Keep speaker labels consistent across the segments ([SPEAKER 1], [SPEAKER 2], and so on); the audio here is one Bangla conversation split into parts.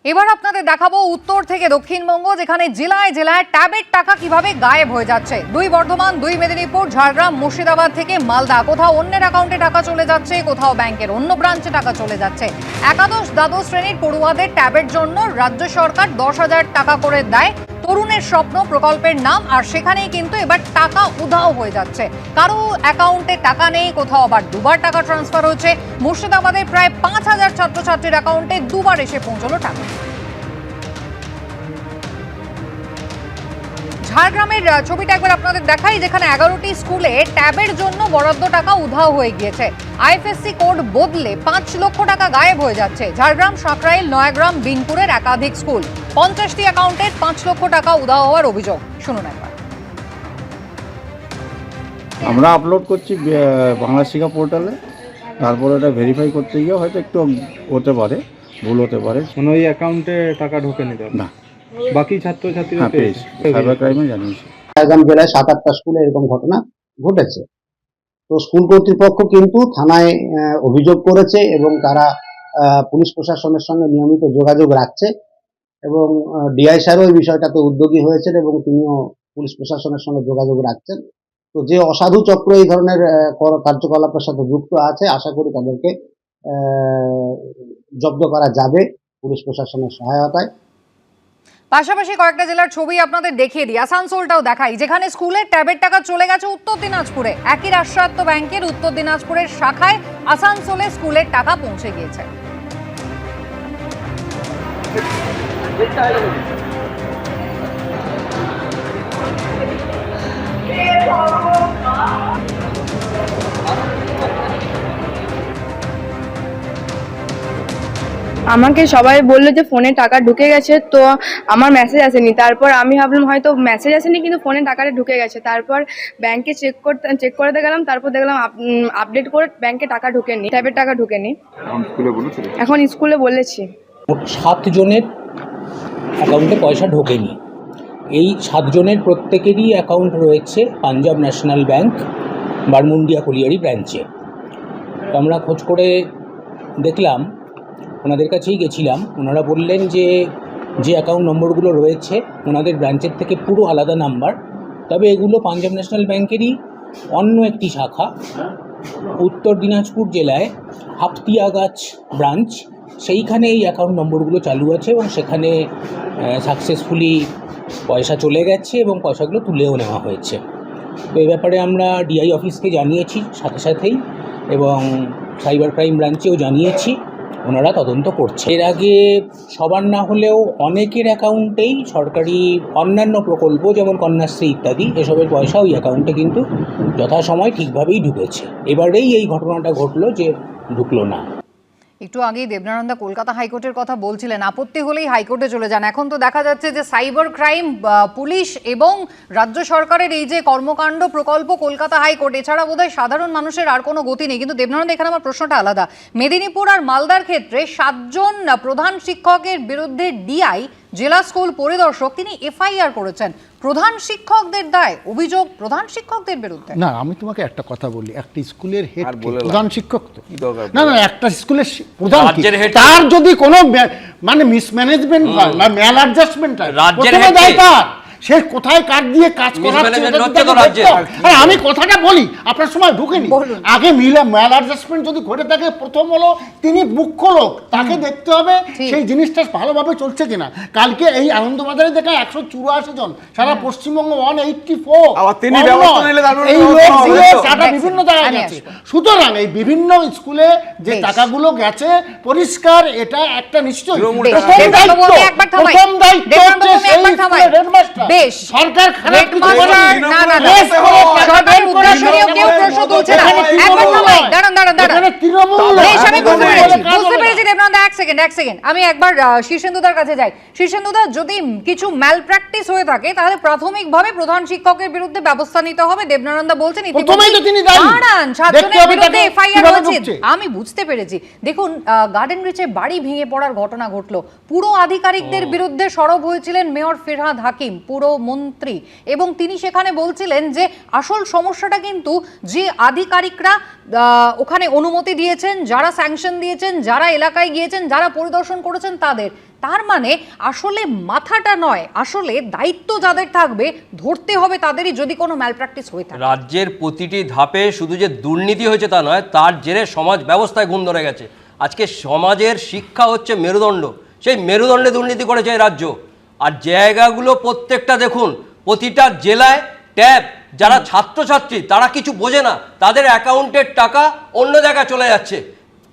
[SPEAKER 1] এবার আপনাদের দেখাবো উত্তর থেকে দক্ষিণবঙ্গ, যেখানে জেলায় জেলায় ট্যাবের টাকা কিভাবে গায়েব হয়ে যাচ্ছে। দুই বর্ধমান, দুই মেদিনীপুর, ঝাড়গ্রাম, মুর্শিদাবাদ থেকে মালদা। কোথাও অন্যের অ্যাকাউন্টে টাকা চলে যাচ্ছে, কোথাও ব্যাংকের অন্য ব্রাঞ্চে টাকা চলে যাচ্ছে। একাদশ দ্বাদশ শ্রেণীর পড়ুয়াদের ট্যাবের জন্য রাজ্য সরকার 10,000 টাকা করে দেয়। তরুণের স্বপ্ন প্রকল্পের নাম, আর সেখানেই কিন্তু এবার টাকা উধাও হয়ে যাচ্ছে। কারো অ্যাকাউন্টে টাকা নেই, কোথাও আবার দুবার টাকা ট্রান্সফার হচ্ছে। মুর্শিদাবাদে প্রায় 5,000 ছাত্রছাত্রীর অ্যাকাউন্টে দুবার এসে পৌঁছলো টাকা। ঝাড়গ্রামের ছবিটা একবার আপনাদের দেখাই, যেখানে 11টি স্কুলে ট্যাবের জন্য বরাদ্দ টাকা উধাও হয়ে গিয়েছে। আইএফএসসি কোড বদলে 5 লক্ষ টাকা গায়েব হয়ে যাচ্ছে। ঝাড়গ্রাম, সাঁকরাইল, নয়াগ্রাম, বিনপুরের একাধিক স্কুল। 50টি অ্যাকাউন্টে 5 লক্ষ টাকা উধাও হওয়ার অভিযোগ। শুনুন একবার।
[SPEAKER 2] আমরা আপলোড করছি বাংলা শিক্ষা পোর্টালে, তারপর এটা ভেরিফাই করতে গিয়ে হয়তো একটু হতে পারে, ভুল হতে পারে।
[SPEAKER 3] মানে ওই অ্যাকাউন্টে টাকা ঢোকেনি তো
[SPEAKER 2] না,
[SPEAKER 3] বাকি ছাত্রছাত্রীরা
[SPEAKER 2] হ্যাঁ পেয়েছি, সাইবার ক্রাইমে জানিয়েছি।
[SPEAKER 4] ঝাড়গ্রাম জেলায় 7-8টা স্কুলে এরকম ঘটনা ঘটেছে। তো স্কুল কর্তৃপক্ষ কিন্তু থানায় অভিযোগ করেছে এবং তারা পুলিশ প্রশাসনের সঙ্গে নিয়মিত যোগাযোগ রাখছে এবং ডিআই স্যারও এই বিষয়টাতে উদ্যোগী হয়েছেন এবং তিনিও পুলিশ প্রশাসনের সঙ্গে যোগাযোগ রাখছেন। তো যে অসাধু চক্র এই ধরনের কার্যকলাপের সাথে যুক্ত আছে, আশা করি তাদেরকে জব্দ করা যাবে পুলিশ প্রশাসনের সহায়তায়।
[SPEAKER 1] পাশাপাশি কয়েকটা জেলার ছবি আপনাদের দেখিয়ে দিই, আসানসোলটাও দেখাই, যেখানে স্কুলের ট্যাবের টাকা চলে গেছে উত্তর দিনাজপুরে। একই রাষ্ট্রায়ত্ত ব্যাংকের উত্তর দিনাজপুরের শাখায় আসানসোলে স্কুলের টাকা পৌঁছে গিয়েছে।
[SPEAKER 5] আমাকে সবাই বললো যে ফোনে টাকা ঢুকে গেছে, তো আমার মেসেজ আসেনি। তারপর আমি ভাবলাম হয়তো মেসেজ আসেনি, কিন্তু ফোনে টাকাটা ঢুকে গেছে। তারপর ব্যাংকে চেক করতে গেলাম, তারপর দেখলাম আপডেট করে ব্যাংকে টাকা ঢুকেনি, ট্যাবের টাকা ঢুকেনি। এখন স্কুলে বলেছি।
[SPEAKER 6] 7 জনের অ্যাকাউন্টে পয়সা ঢোকেনি। এই 7 জনের প্রত্যেকেরই অ্যাকাউন্ট রয়েছে পাঞ্জাব ন্যাশনাল ব্যাংক বারমুন্ডিয়া কলিয়ারি ব্রাঞ্চে। তো আমরা খোঁজ করে দেখলাম, ওনাদের কাছেই গেছিলাম। ওনারা বললেন যে অ্যাকাউন্ট নম্বরগুলো রয়েছে ওনাদের ব্রাঞ্চের থেকে পুরো আলাদা নাম্বার, তবে এগুলো পাঞ্জাব ন্যাশনাল ব্যাংকেরই অন্য একটি শাখা, উত্তর দিনাজপুর জেলায় হাফতিয়াগাছ ব্রাঞ্চ। সেইখানে এই অ্যাকাউন্ট নম্বরগুলো চালু আছে এবং সেখানে সাকসেসফুলি পয়সা চলে গেছে এবং পয়সাগুলো তুলেও নেওয়া হয়েছে। তো এই ব্যাপারে আমরা ডিআই অফিসকে জানিয়েছি সাথে সাথেই, এবং সাইবার ক্রাইম ব্রাঞ্চেও জানিয়েছি, ওনারা তদন্ত করছে। এর আগে সবার না হলেও অনেকের অ্যাকাউন্টেই সরকারি অন্যান্য প্রকল্প যেমন কন্যাশ্রী ইত্যাদি এসবের পয়সা ওই অ্যাকাউন্টে কিন্তু যথাসময় ঠিকভাবেই ঢুকেছে। এবারেই এই ঘটনাটা ঘটলো যে ঢুকলো না।
[SPEAKER 1] একটু আগেই দেবনানন্দা কলকাতা হাইকোর্টের কথা বলছিলেন, আপত্তি হলেই হাইকোর্টে চলে যান। এখন তো দেখা যাচ্ছে যে সাইবার ক্রাইম পুলিশ এবং রাজ্য সরকারের এই যে কর্মকাণ্ড প্রকল্প কলকাতা হাইকোর্ট, এছাড়া বোধহয় সাধারণ মানুষের আর কোনো গতি নেই। কিন্তু দেবনানন্দা, এখানে আমার প্রশ্নটা আলাদা। মেদিনীপুর আর মালদার ক্ষেত্রে 7 জন প্রধান শিক্ষকের বিরুদ্ধে ডিআই, জেলা স্কুল পরিদর্শক, তিনি এফআইআর করেছেন। প্রধান শিক্ষকদের দায়, অভিযোগ প্রধান শিক্ষকদের বিরুদ্ধে।
[SPEAKER 7] না, আমি তোমাকে একটা কথা বলি, একটা স্কুলের হেড প্রধান শিক্ষক তো না, একটা স্কুলের প্রধান তার যদি কোনো মানে মিসম্যানেজমেন্ট হয় বা ম্যাল অ্যাডজাস্টমেন্ট হয়, প্রথমে দায় তার। সে কোথায় কাজ দিয়ে কাজ করাচ্ছে। আমি কথাটা বলি, আপনার সময় ঢুকেনি। আগে ম্যাল অ্যাডজাস্টমেন্ট যদি ঘটে থাকে, প্রথম হলো তিনি মুখ্য লোক, তাকে দেখতে হবে সেই জিনিসটা ভালোভাবে চলছে কিনা। কালকে এই আনন্দবাজারে দেখা 184 জন, সারা পশ্চিমবঙ্গ 184, এই লোক দিয়ে টাকা বিভিন্ন জায়গায় গেছে। সুতরাং এই বিভিন্ন স্কুলে যে টাকাগুলো গেছে পরিষ্কার, এটা একটা নিশ্চয়ই প্রথম দায়িত্ব হচ্ছে সেই স্কুলের হেডমাস্টার।
[SPEAKER 1] বেশ,
[SPEAKER 7] সরকার খারাপ কিছু করে না,
[SPEAKER 1] সরকার উদ্দেশ্যনীয় কেউ প্রশ্ন তুলছে না। একবার থামাই, দাঁড়ান। বেশ, আমি বুঝতে পেরেছি দেবনানন্দা। এক সেকেন্ড, আমি একবার শীর্ষেন্দুদার কাছে যাই। শীর্ষেন্দুদা, যদি কিছু ম্যাল প্র্যাকটিস হয়ে থাকে তাহলে প্রাথমিকভাবে প্রধান শিক্ষকের বিরুদ্ধে ব্যবস্থা নিতে হবে। দেবনানন্দা বলছেন দাঁড়ান, 7 জনের বিরুদ্ধে এফআইআর হয়েছে। আমি বুঝতে পেরেছি। দেখুন, গার্ডেন রিচে বাড়ি ভেঙে পড়ার ঘটনা ঘটলো, পুরো আধিকারিকদের বিরুদ্ধে সরব হয়েছিলেন মেয়র ফিরহাদ হাকিম, পুরমন্ত্রী, এবং তিনি সেখানে বলছিলেন যে আসল সমস্যাটা কিন্তু যে আধিকারিকরা ওখানে অনুমতি দিয়েছেন, যারা স্যাংশন দিয়েছেন, যারা এলাকায় গিয়েছেন, যারা পরিদর্শন করেছেন তাদের। তার মানে আসলে মাথাটা নয়, আসলে দায়িত্ব যাদের থাকবে ধরতে হবে তাদেরই, যদি কোনো ম্যালপ্র্যাকটিস হয়ে থাকে।
[SPEAKER 8] রাজ্যের প্রতিটি ধাপে শুধু যে দুর্নীতি হয়েছে তা নয়, তার জেরে সমাজ ব্যবস্থায় ঘুম ধরে গেছে। আজকে সমাজের শিক্ষা হচ্ছে মেরুদণ্ড, সেই মেরুদণ্ডে দুর্নীতি করেছে এই রাজ্য। আর জায়গাগুলো প্রত্যেকটা দেখুন, প্রতিটা জেলায় ট্যাব, যারা ছাত্রছাত্রী তারা কিছু বোঝে না, তাদের অ্যাকাউন্টের টাকা অন্য জায়গায় চলে যাচ্ছে।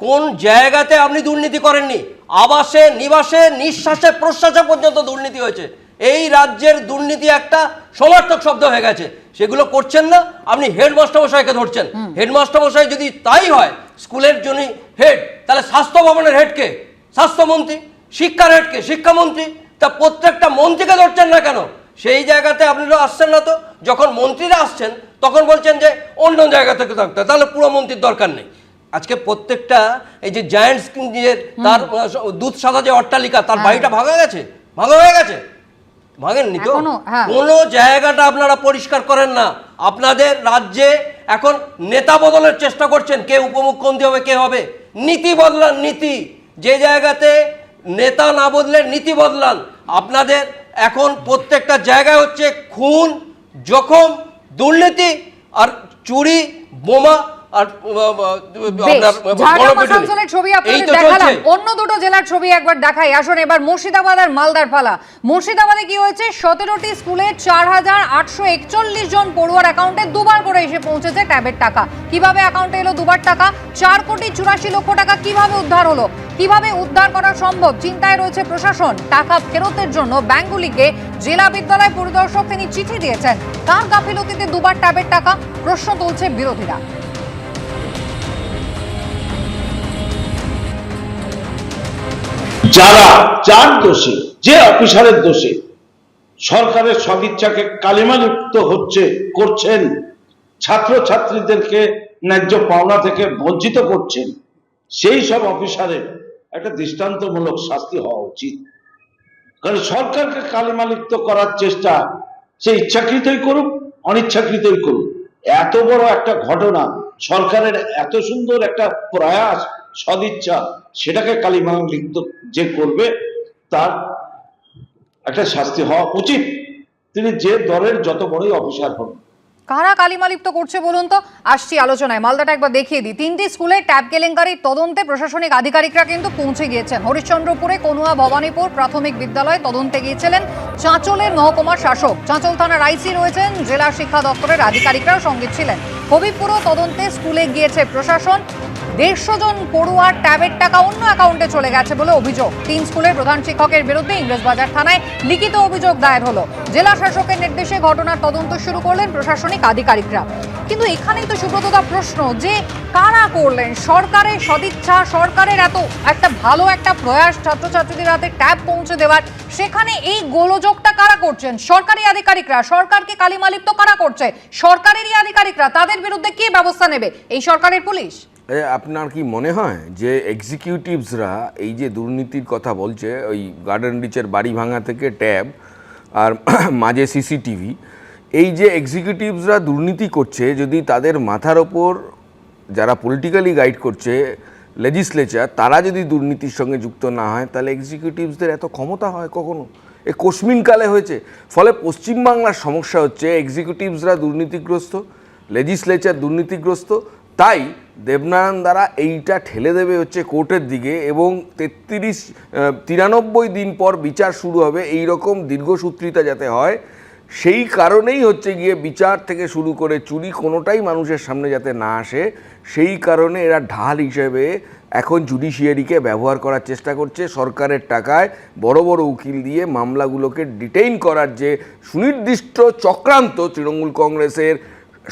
[SPEAKER 8] কোন জায়গাতে আপনি দুর্নীতি করেননি? আবাসে, নিবাসে, নিঃশ্বাসে, প্রশ্বাসে পর্যন্ত দুর্নীতি হয়েছে। এই রাজ্যের দুর্নীতি একটা সমার্থক শব্দ হয়ে গেছে, সেগুলো করছেন না। আপনি হেডমাস্টার মশাইকে ধরছেন, হেডমাস্টার মশাই যদি তাই হয় স্কুলের জন্য হেড, তাহলে স্বাস্থ্য ভবনের হেডকে স্বাস্থ্যমন্ত্রী, শিক্ষার হেডকে শিক্ষামন্ত্রী, তা প্রত্যেকটা মন্ত্রীকে ধরছেন না কেন? সেই জায়গাতে আপনারা আসছেন না তো। যখন মন্ত্রীরা আসছেন তখন বলছেন যে অন্য জায়গা থেকে থাকতে, তাহলে পুরো মন্ত্রীর দরকার নেই। আজকে প্রত্যেকটা এই যে জায়ান্ট তার দুধ সাদা যে অট্টালিকা, তার বাড়িটা ভাঙা হয়ে গেছে, ভাঙেননি তো? কোনো জায়গাটা আপনারা পরিষ্কার করেন না। আপনাদের রাজ্যে এখন নেতা বদলের চেষ্টা করছেন, কে উপমুখ্যমন্ত্রী হবে, কে হবে। নীতি বদলান, নীতি। যে জায়গাতে নেতা না বদলে নীতি বদলান। আপনাদের এখন প্রত্যেকটা জায়গায় হচ্ছে খুন, জখম, দুর্নীতি আর চুরি, বোমা আর
[SPEAKER 1] ছবি আপনাদের দেখালাম। অন্য দুটো জেলার ছবি একবার দেখাই। আসুন এবার মুর্শিদাবাদ আর মালদার পালা। মুর্শিদাবাদে কি হয়েছে? 17টি স্কুলে 4,841 জন পড়ুয়ার অ্যাকাউন্টে দুবার করে এসে পৌঁছেছে ট্যাবের টাকা। কিভাবে অ্যাকাউন্টে এলো দুবার টাকা? 4,84,00,000 টাকা কিভাবে উদ্ধার হলো? কিভাবে উদ্ধার করা সম্ভব? চিন্তায় রয়েছে প্রশাসন। টাকা ফেরতের জন্য ব্যাংকগুলিকে জেলা বিদ্যালয় পরিদর্শক তিনি চিঠি দিয়েছেন। কার গাফিলতিতে দুবার ট্যাবের টাকা? প্রশ্ন তুলছে বিরোধীরা।
[SPEAKER 9] যার দোষে, যে অফিসারের দোষে সরকারের সদিচ্ছাকে কালিমালিপ্ত করছেন, ছাত্রছাত্রীদেরকে ন্যায্য পাওনা থেকে বঞ্চিত করছেন, সেই সব অফিসারের একটা দৃষ্টান্তমূলক শাস্তি হওয়া উচিত। কারণ সরকারকে কালিমালিপ্ত করার চেষ্টা সে ইচ্ছাকৃতই করুক, অনিচ্ছাকৃতই করুক, এত বড় একটা ঘটনা, সরকারের এত সুন্দর একটা প্রয়াস, সদিচ্ছা, সেটাকে কালিমালিপ্ত যে করবে তার একটা শাস্তি হওয়া উচিত, তিনি যে দলের যত বড়ই অফিসার হন।
[SPEAKER 1] কারা কালিমালিপ্ত করছে বলুন তো? আসছি আলোচনায়। মালদাটা একবার দেখিয়ে দিই। 3টি স্কুলে ট্যাব কেলেঙ্কারির তদন্তে প্রশাসনিক আধিকারিকরা কিন্তু পৌঁছে গিয়েছেন। হরিশ্চন্দ্রপুরে কনুয়া ভবানীপুর প্রাথমিক বিদ্যালয় তদন্তে গিয়েছিলেন চাঁচলের মহকুমার শাসক। চাঁচল থানার আইসি রয়েছেন, জেলা শিক্ষা দপ্তরের আধিকারিকরাও সঙ্গে ছিলেন। হবিপুরও তদন্তে স্কুলে গিয়েছে প্রশাসন। 150 জন পড়ুয়ার ট্যাবের টাকা অন্য অ্যাকাউন্টে চলে গেছে বলে অভিযোগ। 3 স্কুলের প্রধান শিক্ষকের বিরুদ্ধে ইংরেজবাজার থানায় লিখিত অভিযোগ দায়ের হলো। জেলা শাসকের নির্দেশে ঘটনার তদন্ত শুরু করলেন প্রশাসনিক আধিকারিকরা। কিন্তু এখানেই তো সুব্রতদা প্রশ্ন, যে কারা করলেন? সরকারের সদিচ্ছা, সরকারের এত একটা ভালো একটা প্রয়াস ছাত্রছাত্রীদের হাতে ট্যাব পৌঁছে দেওয়ার, সেখানে এই গোলযোগটা কারা করছেন? সরকারি আধিকারিকরা। সরকারকে কালিমালিপ্ত কারা করছে? সরকারেরই আধিকারিকরা। তাদের বিরুদ্ধে কি ব্যবস্থা নেবে এই সরকারের পুলিশ?
[SPEAKER 10] আপনার কি মনে হয় যে এক্সিকিউটিভসরা এই যে দুর্নীতির কথা বলছে, ওই গার্ডেন রিচের বাড়ি ভাঙা থেকে ট্যাব আর মাঝে সিসিটিভি, এই যে এক্সিকিউটিভসরা দুর্নীতি করছে, যদি তাদের মাথার ওপর যারা পলিটিক্যালি গাইড করছে লেজিসলেচার, তারা যদি দুর্নীতির সঙ্গে যুক্ত না হয়, তাহলে এক্সিকিউটিভসদের এত ক্ষমতা হয় কখনো? এ কোশ্মিনকালে হয়েছে। ফলে পশ্চিমবাংলার সমস্যা হচ্ছে এক্সিকিউটিভসরা দুর্নীতিগ্রস্ত, লেজিসলেচার দুর্নীতিগ্রস্ত। তাই দেবনারায়ণ দ্বারা এইটা ঠেলে দেবে হচ্ছে কোর্টের দিকে, এবং 93 দিন পর বিচার শুরু হবে। এই রকম দীর্ঘসূত্রিতা যাতে হয়, সেই কারণেই হচ্ছে গিয়ে বিচার থেকে শুরু করে চুরি কোনোটাই মানুষের সামনে যাতে না আসে, সেই কারণে এরা ঢাল হিসেবে এখন জুডিশিয়ারিকে ব্যবহার করার চেষ্টা করছে। সরকারের টাকায় বড় বড় উকিল দিয়ে মামলাগুলোকে ডিটেইন করার যে সুনির্দিষ্ট চক্রান্ত তৃণমূল কংগ্রেসের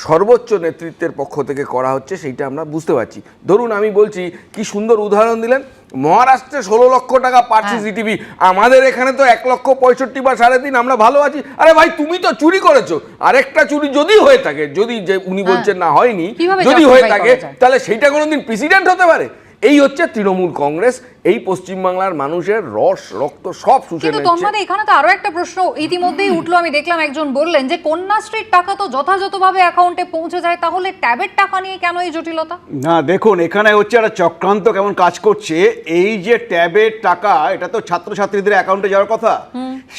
[SPEAKER 10] সর্বোচ্চ নেতৃত্বের পক্ষ থেকে করা হচ্ছে, সেইটা আমরা বুঝতে পারছি। ধরুন আমি বলছি, কি সুন্দর উদাহরণ দিলেন, মহারাষ্ট্রে 16 লক্ষ টাকা পার সিসিটিভি, আমাদের এখানে তো 1,65,00,000 বা 3.5, আমরা ভালো আছি। আরে ভাই, তুমি তো চুরি করেছো। আরেকটা চুরি যদি হয়ে থাকে, যদি যে উনি বলছেন না হয়নি, যদি হয়ে থাকে, তাহলে সেইটা কোনোদিন প্রেসিডেন্ট হতে পারে? এই হচ্ছে তৃণমূল কংগ্রেস। এই পশ্চিমবাংলার মানুষের রস রক্ত সব শুষে
[SPEAKER 1] কিন্তু
[SPEAKER 10] নিচ্ছে।
[SPEAKER 1] তন্ময়, এখানে তো আরো একটা প্রশ্ন ইতিমধ্যেই উঠলো, আমি দেখলাম একজন বললেন যে কন্যাশ্রীর টাকা তো যথাযথভাবে অ্যাকাউন্টে পৌঁছে যায়, তাহলে ট্যাবের টাকা নিয়ে কেন এই জটিলতা?
[SPEAKER 11] না দেখুন, এখানে হচ্ছে একটা চক্রান্ত কেমন কাজ করছে। এই যে ট্যাবের টাকা, এটা তো ছাত্রছাত্রীদের অ্যাকাউন্টে যাওয়ার কথা,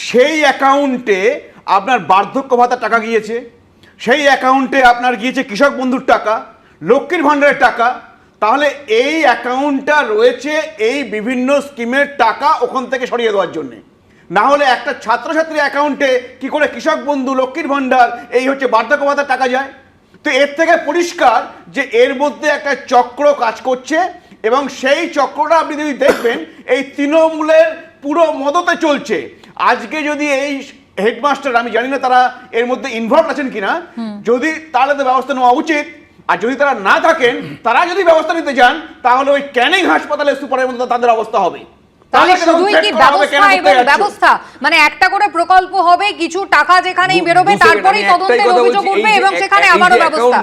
[SPEAKER 11] সেই অ্যাকাউন্টে আপনার বার্ধক্য ভাতার টাকা গিয়েছে, সেই অ্যাকাউন্টে আপনার গিয়েছে কৃষক বন্ধুর টাকা, লক্ষ্মীর ভাণ্ডারের টাকা। তাহলে এই অ্যাকাউন্টটা রয়েছে এই বিভিন্ন স্কিমের টাকা ওখান থেকে সরিয়ে দেওয়ার জন্যে। না হলে একটা ছাত্রছাত্রীর অ্যাকাউন্টে কি করে কৃষক বন্ধু, লক্ষ্মীর ভাণ্ডার, এই হচ্ছে বার্ধক্য ভাতার টাকা যায়? তো এর থেকে পরিষ্কার যে এর মধ্যে একটা চক্র কাজ করছে, এবং সেই চক্রটা আপনি যদি দেখবেন এই তৃণমূলের পুরো মদতে চলছে। আজকে যদি এই হেডমাস্টার, আমি জানি না তারা এর মধ্যে ইনভলভ আছেন কিনা, যদি তাহলে তো ব্যবস্থা নেওয়া উচিত। আর যদি তারা না থাকেন, তারা যদি ব্যবস্থা নিতে যান, তাহলে ওই ক্যানিং হাসপাতালে সুপারের মতো তাদের অবস্থা হবে।
[SPEAKER 1] তাহলে শুধুই কি ব্যবস্থা এবং ব্যবস্থা, মানে একটা করে প্রকল্প হবে, কিছু টাকা যেখানেই বেরোবে তারপরেই তদন্তের অভিযোগ উঠবে এবং সেখানে আবারও ব্যবস্থা।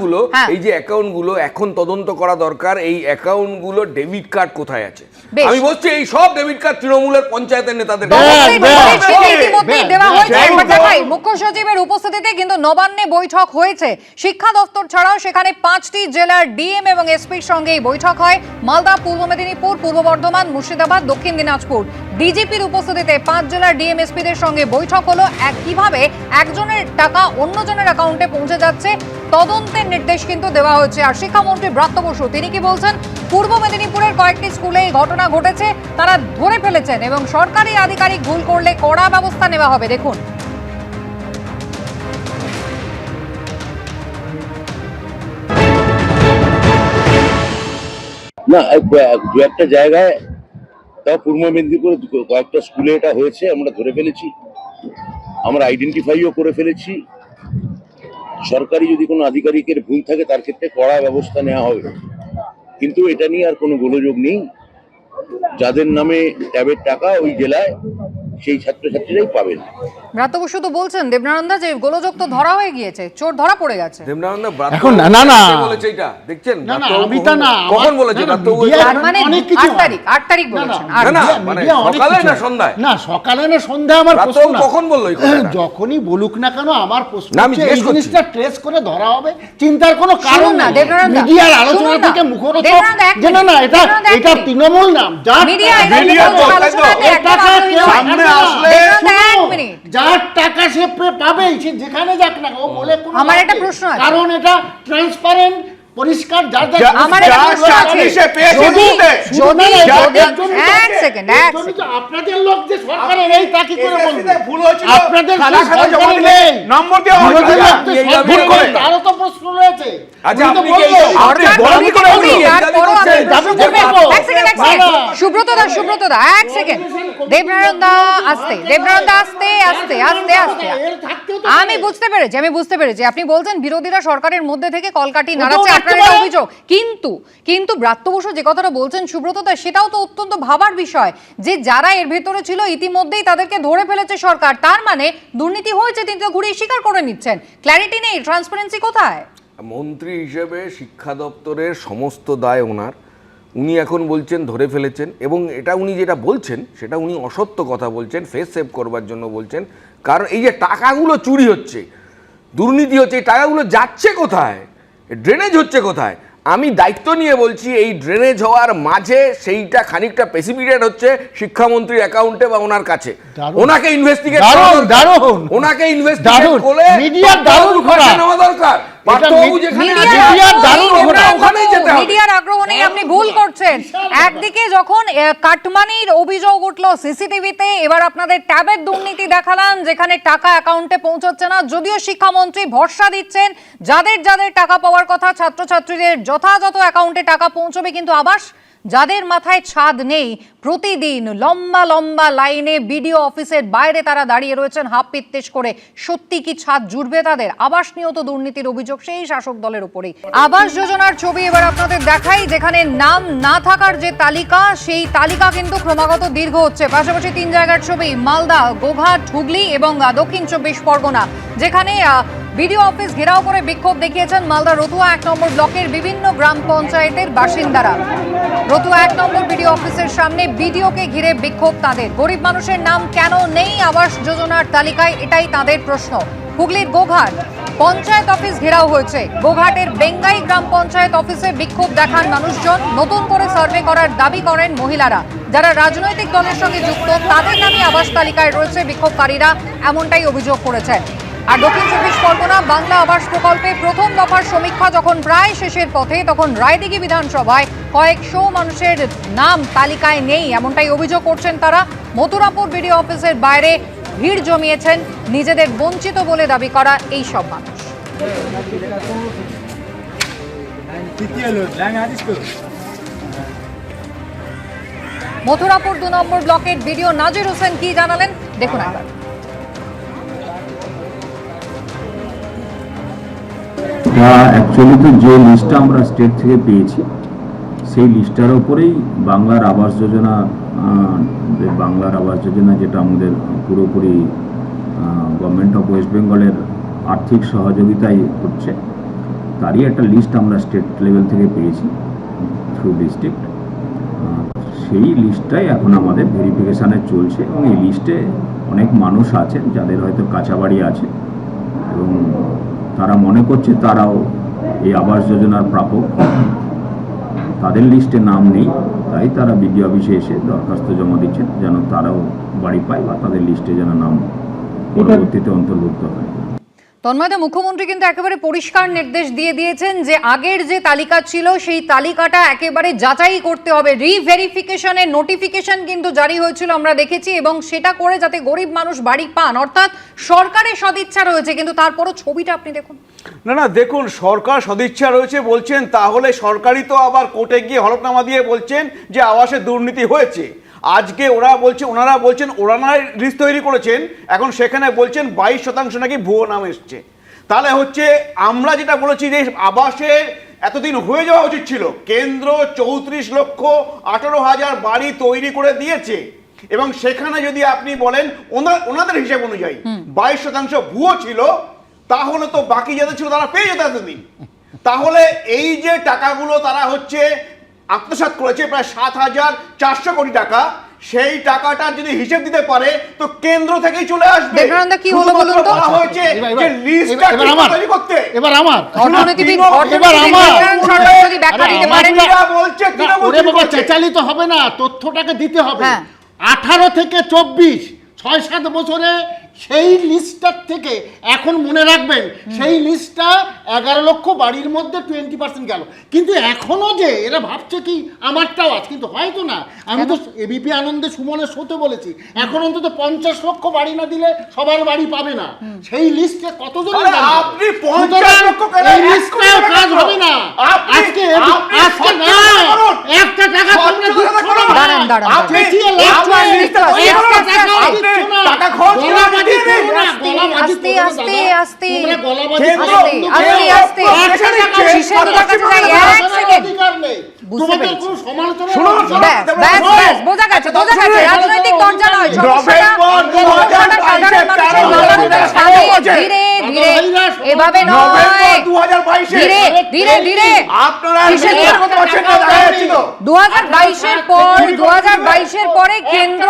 [SPEAKER 10] এই যে অ্যাকাউন্টগুলো এখন তদন্ত করা দরকার। এই অ্যাকাউন্টগুলো ডেবিট কার্ড কোথায় আছে? আমি বলছি এই সব ডেবিট কার্ড তৃণমূলের পঞ্চায়েতের নেতাদের
[SPEAKER 1] ইতিমধ্যেই দেওয়া হয়েছে। একবার দেখাই, মুখ্য সচিবের উপস্থিতিতে কিন্তু নবান্নে বৈঠক হয়েছে শিক্ষা দপ্তর ছাড়াও, সেখানে 5টি জেলার ডিএম এবং এসপির সঙ্গে এই বৈঠক হয়। মালদা, পূর্ব মেদিনীপুর, পূর্ব বর্ধমান, মুর্শিদাবাদ, দক্ষিণ দিনাজপুর, ডিজিপির উপস্থিতিতে 5 জেলার ডিএমএসপিদের সঙ্গে বৈঠক হলো। কিভাবে একজনের টাকা অন্যজনের অ্যাকাউন্টে পৌঁছে যাচ্ছে তদন্তের নির্দেশ কিন্তু দেওয়া হয়েছে। আর শিক্ষামন্ত্রী ব্রাত্য বসু তিনি কি বলছেন? পূর্ব মেদিনীপুরের কয়েকটি স্কুলে এই ঘটনা ঘটেছে, তারা ধরে ফেলেছেন এবং সরকারি আধিকারিক ভুল করলে কড়া ব্যবস্থা নেওয়া হবে। দেখুন।
[SPEAKER 12] না, দু একটা জায়গায়, তাও পূর্ব মেদিনীপুরে কয়েকটা স্কুলে এটা হয়েছে, আমরা ধরে ফেলেছি, আমরা আইডেন্টিফাইও করে ফেলেছি। সরকারি যদি কোনো আধিকারিকের ভুল থাকে তার ক্ষেত্রে কড়া ব্যবস্থা নেওয়া হবে, কিন্তু এটা নিয়ে আর কোনো গোলযোগ নেই। যাদের নামে ট্যাবের টাকা ওই জেলায়, সেই ছাত্রছাত্রীরাই পাবেন।
[SPEAKER 1] ব্রাত্য বসু তো বলছেন দেবনানন্দা যে গোলযোগ তো ধরা হয়ে গিয়েছে, চোর ধরা পড়ে গেছে।
[SPEAKER 10] দেবনানন্দা
[SPEAKER 7] এখন না
[SPEAKER 10] বলেছে এটা, দেখছেন?
[SPEAKER 7] না না, আমি তা না,
[SPEAKER 10] কখন বলেছে?
[SPEAKER 1] তার মানে 8 তারিখ বলেছেন।
[SPEAKER 10] মানে সকালে না সন্ধ্যায়?
[SPEAKER 7] না, সকালে না সন্ধ্যায়। আমার প্রশ্ন
[SPEAKER 10] কখন বললো?
[SPEAKER 7] যখনই বলুক না কেন, আমার প্রশ্ন
[SPEAKER 10] আমি
[SPEAKER 7] এই জিনিসটা ট্রেস করে ধরা হবে, চিন্তার কোনো কারণ না। মিডিয়ার আলোচনা থেকে মুখরোচক যে না না, এটা তৃণমূল নাম, যার টাকা সে পাবে, সে যেখানে যাক না, ও বলে কোনো
[SPEAKER 1] আমার একটা প্রশ্ন আছে,
[SPEAKER 7] কারণ এটা ট্রান্সপারেন্ট, পরিষ্কার।
[SPEAKER 1] আমার একটা প্রশ্ন আছে, এক সেকেন্ড,
[SPEAKER 7] আপনাদের লোক যে সরকারের এই তা কি করে বলবে? আপনাদের নম্বর দেওয়া হয়েছে, তারও তো প্রশ্ন রয়েছে।
[SPEAKER 1] সুব্রত দা এক সেকেন্ড, দেবনারায়ণ আস্তে, আস্তে। আমি বুঝতে পেরেছি আপনি বলছেন বিরোধীরা সরকারের মধ্যে থেকে কলকাঠি নাড়াচ্ছে, আপনার এটা অভিযোগ। কিন্তু ব্রাত্য বসু যে কথাটা বলছেন সুব্রত দা, সেটাও তো অত্যন্ত ভাবার বিষয় যে যারা এর ভেতরে ছিল ইতিমধ্যেই তাদেরকে ধরে ফেলেছে সরকার, তার মানে দুর্নীতি হয়েছে, তিনি তো ঘুরিয়ে স্বীকার করে নিচ্ছেন। ক্ল্যারিটি নেই, ট্রান্সপারেন্সি কোথায়?
[SPEAKER 10] মন্ত্রী হিসেবে শিক্ষা দপ্তরের সমস্ত দায় ওনার। উনি এখন বলছেন ধরে ফেলেছেন, এবং এটা উনি যেটা বলছেন সেটা উনি অসত্য কথা বলছেন, ফেস সেভ করবার জন্য বলছেন। কারণ এই যে টাকাগুলো চুরি হচ্ছে, দুর্নীতি হচ্ছে, এই টাকাগুলো যাচ্ছে কোথায়, ড্রেনেজ হচ্ছে কোথায়? আমি দায়িত্ব নিয়ে বলছি, এই ড্রেনেজ হওয়ার মাঝে সেইটা খানিকটা প্রেসিপিটেট হচ্ছে শিক্ষামন্ত্রীর অ্যাকাউন্টে বা ওনার কাছে। ওনাকে ইনভেস্টিগেট করে মিডিয়ার দারুণ খবর নেওয়া দরকার।
[SPEAKER 1] মিডিয়ার আগ্রহ নেই, আপনি ভুল করছেন। একদিকে যখন কাটমানির অভিযোগ উঠলো সিসিটিভিতে, এবার আপনাদের ট্যাবের দুর্নীতি দেখালাম যেখানে টাকা অ্যাকাউন্টে পৌঁছচ্ছে না, যদিও শিক্ষামন্ত্রী ভরসা দিচ্ছেন যাদের যাদের টাকা পাওয়ার কথা ছাত্রছাত্রীদের যথাযথ অ্যাকাউন্টে টাকা পৌঁছবে, কিন্তু আবাস যাদের মাথায় ছাদ নেই, প্রতিদিন লম্বা লম্বা লাইনে বিডিও অফিসের বাইরে তারা দাঁড়িয়ে রয়েছেন হাত পিত্তেশ করে। সত্যি কি ছাদ জুড়বে তাদের? আবাস নিয়েও তো দুর্নীতির অভিযোগ সেই শাসক দলের উপরেই। আবাস যোজনার ছবি এবার আপনাদের দেখাই, যেখানে নাম না থাকার যে তালিকা, সেই তালিকা কিন্তু ক্রমাগত দীর্ঘ হচ্ছে। পাশাপাশি 3 জায়গার ছবি, মালদা, গোঘাট, হুগলি এবং দক্ষিণ 24 পরগনা, যেখানে বিডিও অফিস ঘেরাও করে বিক্ষোভ দেখিয়েছেন মালদা রতুয়া 1 নম্বর ব্লকের বিভিন্ন গ্রাম পঞ্চায়েতের বাসিন্দারা। রতুয়া 1 নম্বর বিডিও অফিসের সামনে বিডিওকে ঘিরে বিক্ষোভ তাদের। গরিব মানুষের নাম কেন নেই আবাস যোজনার তালিকায়, এটাই তাদের প্রশ্ন। হুগলির গোঘাট পঞ্চায়েত অফিস ঘেরাও হয়েছে। গোঘাটের বেঙ্গাই গ্রাম পঞ্চায়েত অফিসে বিক্ষোভ দেখান মানুষজন। নতুন করে সার্ভে করার দাবি করেন মহিলারা। যারা রাজনৈতিক দলের সঙ্গে যুক্ত তাদের নামে আবাস তালিকায় রয়েছে বিক্ষোভকারীরা, এমনটাই অভিযোগ করেছেন। আর দক্ষিণ চব্বিশ পরগনা বাংলা আবাস প্রকল্পে প্রথম দফার সমীক্ষা যখন প্রায় শেষের পথে, তখন রায়দিঘি বিধানসভায় কয়েকশো মানুষের নাম তালিকায় নেই, এমনটাই অভিযোগ করছেন তারা। মথুরাপুর বিডিও অফিসের বাইরে ভিড় জমিয়েছেন নিজেদের বঞ্চিত বলে দাবি করা এই সব মানুষ। মথুরাপুর 2 নম্বর ব্লকের বিডিও নাজির হোসেন কি জানালেন দেখুন একবার।
[SPEAKER 13] অ্যাকচুয়ালি তো যে লিস্টটা আমরা স্টেট থেকে পেয়েছি সেই লিস্টটার ওপরেই বাংলার আবাস যোজনা যেটা আমাদের পুরোপুরি গভর্নমেন্ট অফ ওয়েস্ট বেঙ্গলের আর্থিক সহযোগিতায় হচ্ছে, তারই একটা লিস্ট আমরা স্টেট লেভেল থেকে পেয়েছি থ্রু ডিস্ট্রিক্ট। সেই লিস্টটাই এখন আমাদের ভেরিফিকেশানে চলছে এবং এই লিস্টে অনেক মানুষ আছেন যাদের হয়তো কাঁচা বাড়ি আছে এবং তারা মনে করছে তারাও এই আবাস যোজনার প্রাপক, তাদের লিস্টে নাম নেই, তাই তারা বিডিও অফিসে এসে দরখাস্ত জমা দিচ্ছেন যেন তারাও বাড়ি পায় বা তাদের লিস্টে যেন নাম পরবর্তীতে অন্তর্ভুক্ত হয়।
[SPEAKER 1] তন্ময়দা, মুখ্যমন্ত্রী কিন্তু একেবারে পরিষ্কার নির্দেশ দিয়ে দিয়েছেন যে আগের যে তালিকা ছিল সেই তালিকাটা একেবারে যাচাই করতে হবে। রিভেরিফিকেশনের নোটিফিকেশন কিন্তু জারি হয়েছিল আমরা দেখেছি, এবং সেটা করে যাতে গরিব মানুষ বাড়ি পান, অর্থাৎ সরকারের সদিচ্ছা রয়েছে, কিন্তু তারপরও ছবিটা আপনি দেখুন।
[SPEAKER 11] না দেখুন, সরকার সদিচ্ছা রয়েছে বলছেন, তাহলে সরকারই তো আবার কোর্টে গিয়ে হলফনামা দিয়ে বলছেন যে আবাসে দুর্নীতি হয়েছে। আজকে ওনারা বলছেন ওনারাই লিস্ট তৈরি করেছেন, এখন সেখানে বলছেন 22% নাকি ভুয়ো নাম এসছে। তাহলে হচ্ছে আমরা যেটা বলেছি যে আবাসের এতদিন হয়ে যাওয়া উচিত ছিল, কেন্দ্র 34,18,000 বাড়ি তৈরি করে দিয়েছে, এবং সেখানে যদি আপনি বলেন ওনাদের হিসাব অনুযায়ী 22% ভুয়ো ছিল, তাহলে তো বাকি যাদের ছিল তারা পেয়ে যেত এতদিন। তাহলে এই যে টাকাগুলো তারা হচ্ছে আত্মসাৎ করেছে প্রায় 7,400 কোটি টাকা, সেই টাকাটা যদি হিসেব দিতে পারে তো কেন্দ্র থেকেই চলে আসবে।
[SPEAKER 1] কি হলো বলুন তো?
[SPEAKER 11] হয়েছে যে লিস্টটা তৈরি করতে।
[SPEAKER 7] এবার আমার
[SPEAKER 1] অর্থনীতিবিদ সরকার যদি ব্যাখ্যা দিতে পারেন,
[SPEAKER 11] বলছে
[SPEAKER 7] চেঁচালিত হবে না, তথ্যটাকে দিতে হবে। 18 থেকে 24 6-7 বছরে সেই লিস্টটার থেকে এখন মনে রাখবেন সেই লিস্টটা 11 লক্ষ বাড়ির মধ্যে 20% গেল, কিন্তু এখনো যে এরা ভাবছে কি আমারটাও আছে, কিন্তু হয়তো না। আমি তো এবিপি আনন্দে সুমনের শোতে বলেছি, এখন অন্তত 50 লক্ষ বাড়ি না দিলে সবার বাড়ি পাবে না। সেই লিস্টে কতজন
[SPEAKER 11] আপনি 50 লক্ষ
[SPEAKER 7] এই লিস্টটাও কাজ হবে না। আজকে না একটা টাকা তোমরা দিচ্ছ না।
[SPEAKER 11] আপনি টাকা খরচ
[SPEAKER 1] আস্তে আস্তে আস্তে বোঝা গেছে রাজনৈতিক দরজা নয়, ধীরে ধীরে এভাবে নয়, ধীরে ধীরে ধীরে 2022-এর পরে কেন্দ্র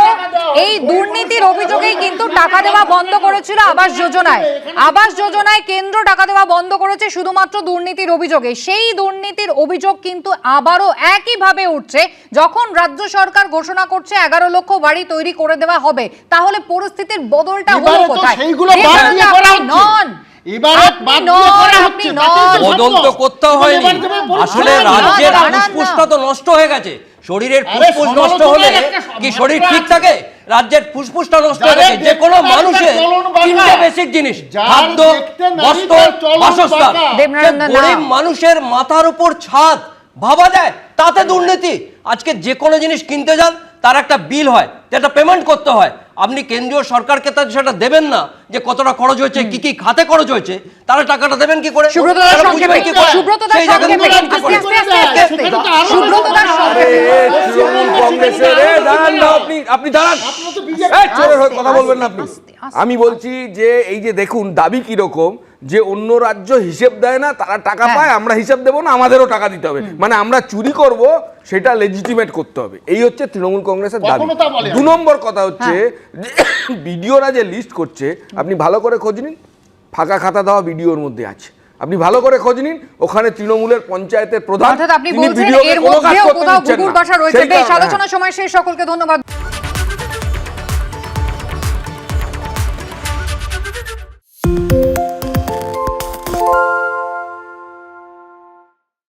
[SPEAKER 1] এই দুর্নীতির অভিযোগেই কিন্তু টাকা দেওয়া বন্ধ করেছিল আবাস যোজনায়। আবাস যোজনায় কেন্দ্র টাকা দেওয়া বন্ধ করেছে শুধুমাত্র দুর্নীতির অভিযোগে। সেই দুর্নীতির অভিযোগ কিন্তু আবারও একইভাবে উঠছে যখন রাজ্য সরকার ঘোষণা করছে 11 লক্ষ বাড়ি তৈরি করে দেওয়া হবে। তাহলে পরিস্থিতির বদলটা হলো কোথায়? নন
[SPEAKER 8] বদল তো করতে হয়নি, আসলে রাজ্যের ফুসফুসটা তো নষ্ট হয়ে গেছে। শরীরের ফুসফুস নষ্ট হলে কি শরীর ঠিক থাকে? রাজ্যের ফুসফুসটা নষ্ট হয়ে গেছে। যে কোনো মানুষের তিনটে বেসিক জিনিস, খাদ্য, বস্ত্র, বাসস্থান। গরিব মানুষের মাথার উপর ছাদ ভাবা যায়, তাতে দুর্নীতি। আজকে যে কোনো জিনিস কিনতে যান তার একটা বিল হয়, যেটা পেমেন্ট করতে হয়। আপনি কেন্দ্রীয় সরকারকে তার সেটা দেবেন না যে কতটা খরচ হয়েছে, কি কি খাতে খরচ হয়েছে, তারা টাকাটা দেবেন কি করে?
[SPEAKER 10] আপনি দাঁড়ান, কথা বলবেন না আপনি। আমি বলছি যে এই যে দেখুন দাবি কিরকম, যে অন্য রাজ্য হিসেব দেয় না, তারা টাকা পায়, আমরা হিসাব দেবো না, আমাদেরও টাকা দিতে হবে, মানে আমরা চুরি করব সেটা লেজিটিমেট করতে হবে, এই হচ্ছে তৃণমূল কংগ্রেসের দাবি। 2 নম্বর কথা হচ্ছে যে ভিডিওরা যে লিস্ট করছে, আপনি ভালো করে খোঁজ নিন, ফাঁকা খাতা দেওয়া ভিডিওর মধ্যে আছে, আপনি ভালো করে খোঁজ নিন, ওখানে তৃণমূলের পঞ্চায়েতের প্রধান,
[SPEAKER 1] অর্থাৎ আপনি
[SPEAKER 10] তিনি
[SPEAKER 1] বলছেন
[SPEAKER 10] ভিডিওতে
[SPEAKER 1] এর
[SPEAKER 10] কোনো কাজ
[SPEAKER 1] মধ্যেও
[SPEAKER 10] করতে
[SPEAKER 1] কোথাও
[SPEAKER 10] দিচ্ছেন
[SPEAKER 1] ঘুঘুর
[SPEAKER 10] না।
[SPEAKER 1] বাসা রয়েছে।
[SPEAKER 10] সেই
[SPEAKER 1] বেশ,
[SPEAKER 10] কারণে-
[SPEAKER 1] আলোচনার সময় শেষ, সকলকে ধন্যবাদ।